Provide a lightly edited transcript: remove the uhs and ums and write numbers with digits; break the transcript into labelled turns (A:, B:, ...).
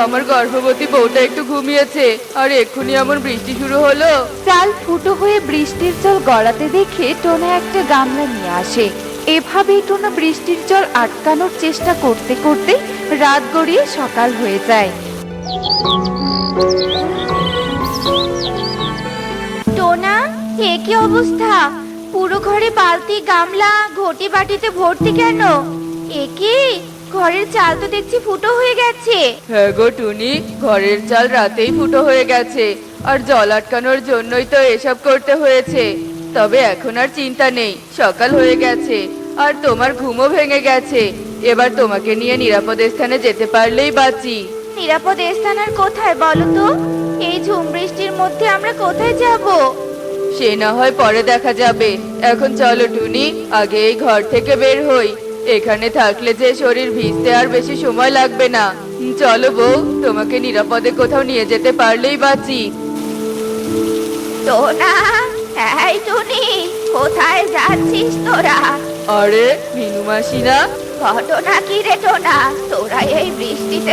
A: আমার গর্ভবতী বউটা একটু ঘুমিয়েছে আর এক্ষুনি এমন বৃষ্টি শুরু হলো।
B: চাল ফুটো হয়ে বৃষ্টির জল গড়াতে দেখে টোনা একটা গামলা নিয়ে আসে। এভাবেই টোনা বৃষ্টির জল আটকানোর চেষ্টা করতে করতে রাত গড়িয়ে সকাল হয়ে যায়।
C: টোনা, এ কি অবস্থা? পুরো ঘরে বালতি, গামলা, ঘটি বাটিতে ভর্তি কেন? এ কি, ঘরের চাল তো দেখছি ফুটো হয়ে গেছে।
A: হ্যাঁ গো টুনি, ঘরের চাল রাতেই ফুটো হয়ে গেছে আর জল আটকানোর জন্যই তো এসব করতে হয়েছে। তবে এখন আর চিন্তা নেই, সকাল হয়ে গেছে আর তোমার ঘুমও ভেঙে গেছে। এবার তোমাকে নিয়ে নিরাপদ স্থানে যেতে পারলেই বাঁচি।
C: নিরাপদ স্থান আর কোথায় বলো তো? এই ঝুম বৃষ্টির মধ্যে আমরা কোথায় যাব?
A: সে না হয় পরে দেখা যাবে, এখন চলো টুনি, আগে এই ঘর থেকে বের হই। এখানে থাকলে যে শরীর ভিজতে আর বেশি সময় লাগবে না। চলো বউ, তোমাকে নিরাপদে কোথাও নিয়ে যেতে পারলেই বাঁচি।
C: টোনা, এই টুনি, কোথায় যাচ্ছিস তোরা?
A: আরে মিনু মাসি না?
C: ঘটনা কি রে টোনা? তোরা এই বৃষ্টিতে